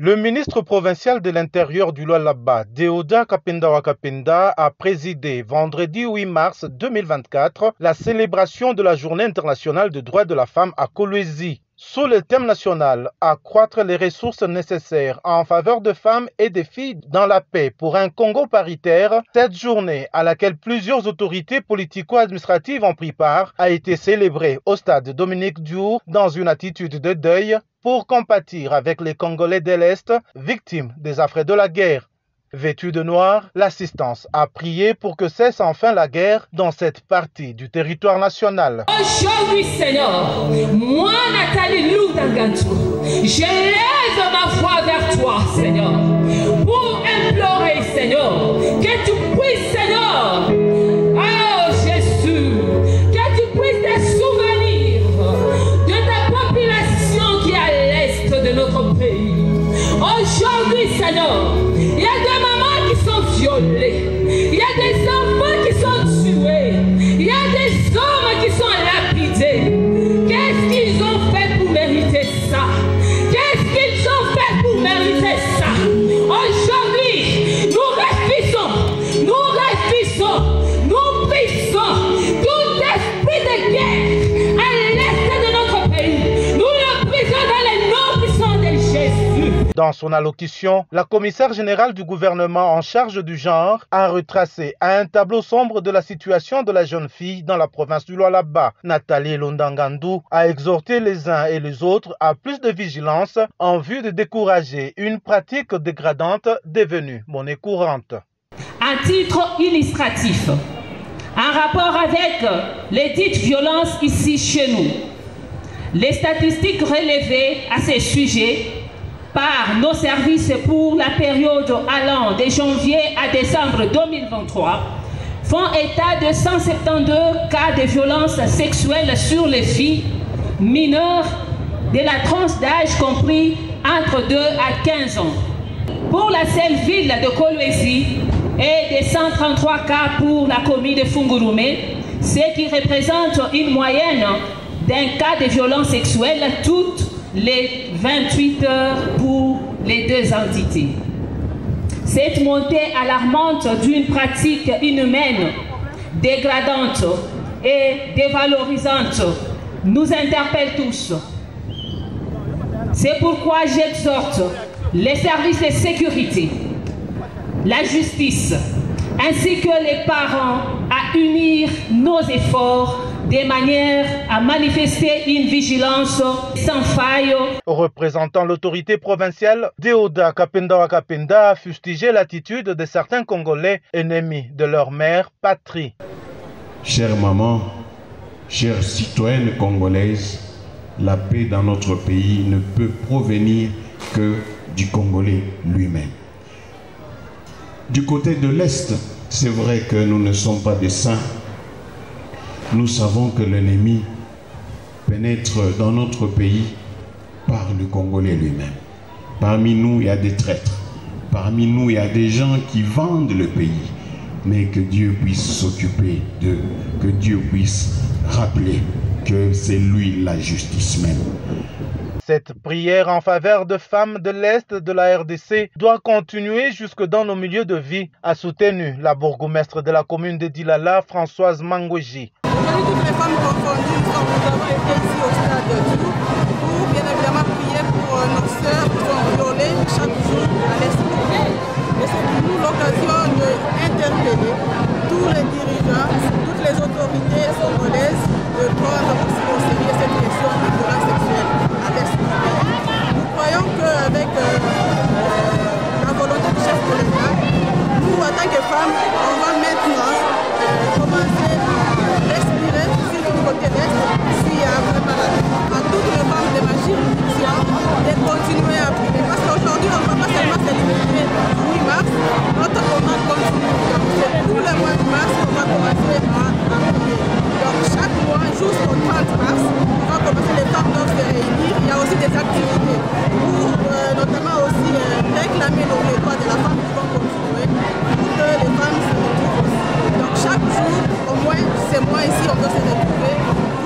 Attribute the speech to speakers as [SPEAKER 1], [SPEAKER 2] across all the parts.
[SPEAKER 1] Le ministre provincial de l'Intérieur du Lualaba, Déoda Kapenda Wakapenda, a présidé vendredi 8 mars 2024 la célébration de la Journée internationale des droits de la femme à Kolwezi. Sous le thème national, accroître les ressources nécessaires en faveur de femmes et des filles dans la paix pour un Congo paritaire, cette journée à laquelle plusieurs autorités politico-administratives ont pris part a été célébrée au stade Dominique Diour dans une attitude de deuil pour compatir avec les Congolais de l'Est victimes des affres de la guerre. Vêtue de noir, l'assistance a prié pour que cesse enfin la guerre dans cette partie du territoire national.
[SPEAKER 2] Aujourd'hui, Seigneur, moi, Nathalie Loudangantou, je lève ma voix vers toi, Seigneur, pour implorer, Seigneur, que tu puisses, Seigneur, oh Jésus, que tu puisses te souvenir de ta population qui est à l'est de notre pays. Aujourd'hui, Seigneur, il y a des mamans qui sont violées, il y a des enfants qui sont tués, il y a des hommes qui sont lapidés. Qu'est-ce qu'ils ont fait pour mériter ça? Qu'est-ce qu'ils ont fait pour mériter ça? Aujourd'hui, nous réfléchissons, nous brisons tout esprit de guerre à l'est de notre pays. Nous le brisons dans les noms puissants de Jésus.
[SPEAKER 1] Dans son allocution, la commissaire générale du gouvernement en charge du genre a retracé un tableau sombre de la situation de la jeune fille dans la province du Lualaba. Nathalie Loudangantou a exhorté les uns et les autres à plus de vigilance en vue de décourager une pratique dégradante devenue monnaie courante.
[SPEAKER 2] À titre illustratif, en rapport avec les dites violences ici chez nous, les statistiques relevées à ce sujet par nos services pour la période allant de janvier à décembre 2023 font état de 172 cas de violences sexuelles sur les filles mineures de la tranche d'âge compris entre 2 à 15 ans. Pour la seule ville de Kolwezi et de 133 cas pour la commune de Fungurume, ce qui représente une moyenne d'un cas de violence sexuelle toutes les 28 heures pour les deux entités. Cette montée alarmante d'une pratique inhumaine, dégradante et dévalorisante nous interpelle tous. C'est pourquoi j'exhorte les services de sécurité, la justice, ainsi que les parents à unir nos efforts de manière à manifester une vigilance sans faille.
[SPEAKER 1] Représentant l'autorité provinciale, Déoda Kapenda Wakapenda a fustigé l'attitude de certains Congolais ennemis de leur mère patrie.
[SPEAKER 3] Chère maman, chères citoyennes congolaises, la paix dans notre pays ne peut provenir que du Congolais lui-même. Du côté de l'Est, c'est vrai que nous ne sommes pas des saints. Nous savons que l'ennemi pénètre dans notre pays par le Congolais lui-même. Parmi nous, il y a des traîtres. Parmi nous, il y a des gens qui vendent le pays. Mais que Dieu puisse s'occuper d'eux, que Dieu puisse rappeler que c'est lui la justice même.
[SPEAKER 1] Cette prière en faveur de femmes de l'Est de la RDC doit continuer jusque dans nos milieux de vie, a soutenu la bourgmestre de la commune de Dilala, Françoise Mangweji.
[SPEAKER 4] Toutes les femmes confondues, nous avons été ici au stade Diour pour bien évidemment prier pour nos sœurs qui sont violées chaque jour à l'Est. Et c'est pour nous l'occasion d'interpeller tous les dirigeants, toutes les autorités congolaises de prendre aussi au sérieux cette question de violence sexuelle à l'Est. Nous croyons qu'avec la volonté du chef de l'État, nous en tant que femmes, on va maintenant commencer à respirer sur le côté d'Est s'il y a vraiment à toutes les femmes de ma juridiction de continuer à prier. Parce qu'aujourd'hui, on ne va pas seulement célébrer le 8 mars, notre commande continue. Donc c'est tout le mois de mars qu'on va commencer à prier. Donc chaque mois, jusqu'au 30 mars, on va commencer, les femmes doivent se réunir. Il y a aussi des activités pour notamment aussi réclamer les droits de la femme qui vont continuer pour que les femmes se retrouvent aussi. Donc chaque jour, au moins, c'est moi ici, on doit se retrouver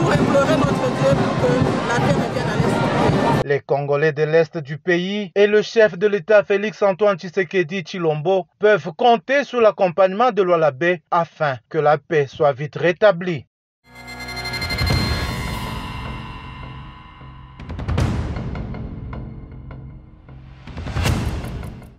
[SPEAKER 4] pour implorer notre Dieu pour que la paix revienne à l'Est.
[SPEAKER 1] Les Congolais de l'Est du pays et le chef de l'État Félix-Antoine Tshisekedi Tshilombo peuvent compter sur l'accompagnement de Lualaba afin que la paix soit vite rétablie.